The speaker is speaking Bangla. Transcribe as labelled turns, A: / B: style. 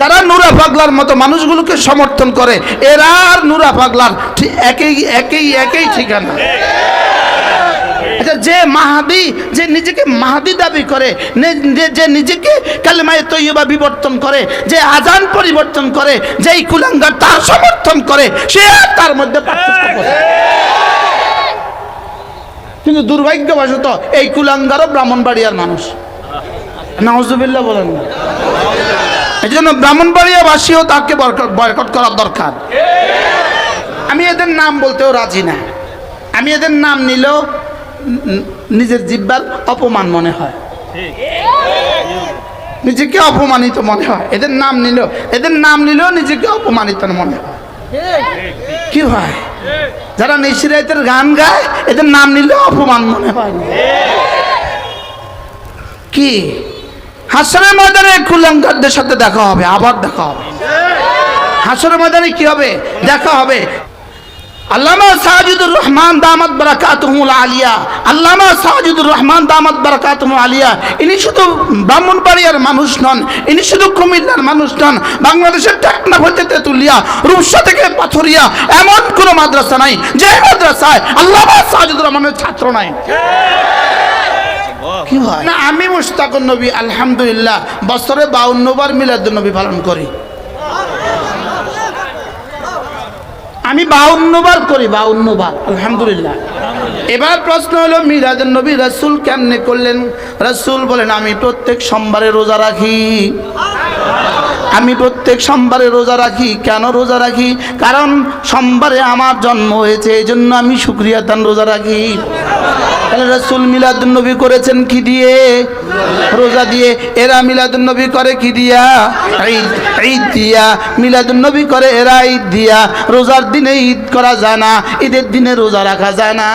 A: যারা নুরা পাগলার মতো মানুষগুলোকে সমর্থন করে এরা আর নুরা পাগলার একই ঠিকানা। যে মাহাদি, যে নিজেকে মাহাদি দাবি করে, যে নিজেকে কালেমায়ে তৈয়বা বিবর্তন করে, যে আজান পরিবর্তন করে, যেই কুলাঙ্গার তার সমর্থন করে, সে তার মধ্যে পার্থক্য করে। কিন্তু দুর্ভাগ্যবশত এই কুলাঙ্গারও ব্রাহ্মণবাড়িয়ার মানুষ। নাউজুবিল্লাহ বলেন না। এই জন্য ব্রাহ্মণবাড়িয়াবাসীও তাকে বয়কট করার দরকার। আমি এদের নাম বলতেও রাজি না। আমি এদের নাম নিলেও নিজের জিহ্বার অপমান মনে হয়, নিজেকে অপমানিত মনে হয়। এদের নাম নিলেও নিজেকে অপমানিত মনে হয়। কি হয়, যারা নিশিরাতের গান গায় এদের নাম নিলেও অপমান মনে হয়। কি হাসরের ময়দানে কুলাঙ্গারদের সাথে দেখা হবে, আবার দেখা হবে। হাসরের ময়দানে কি হবে? দেখা হবে। আল্লামা সাজিদুর রহমান দামাত বারাকাতুহুল আলিয়া, আল্লামা সাজিদুর রহমান দামাত বারাকাতুহুল আলিয়া, ইনি শুধু ব্রাহ্মণবাড়িয়ার মানুষ নন, ইনি শুধু কুমিল্লার মানুষ নন। বাংলাদেশের টেকনাফ হতে তেতুলিয়া, রূপসা থেকে পাথরিয়া এমন কোন মাদ্রাসা নাই যে মাদ্রাসায় আল্লামা সাজিদুর রহমানের ছাত্র নাই। কি হয় না, আমি মুশতাকুন নবী আলহামদুলিল্লাহ বছরে 52 বার মিলাদুন নবী পালন করি। আমি 52 বার করি, 52 বার আলহামদুলিল্লাহ। এবার প্রশ্ন হলো মিলাদুন নবী রাসূল কেমনে করলেন? রাসূল বলেন, আমি প্রত্যেক সোমবারে রোজা রাখি। আমি প্রত্যেক সোমবারে রোজা রাখি। কেন রোজা রাখি? কারণ সোমবারে আমার জন্ম হয়েছে, এই জন্য আমি শুকরিয়াতান রোজা রাখি। তাহলে রাসূল মিলাদুন নবী করেছেন কি দিয়ে? রোজা দিয়ে। এরা মিলাদুন নবী করে কি দিয়া? ঈদ দিয়া। মিলাদুন নবী করে এরা ঈদ দিয়া। রোজার দিনে ঈদ করা যায় না, ঈদের দিনে রোজা রাখা যায় না।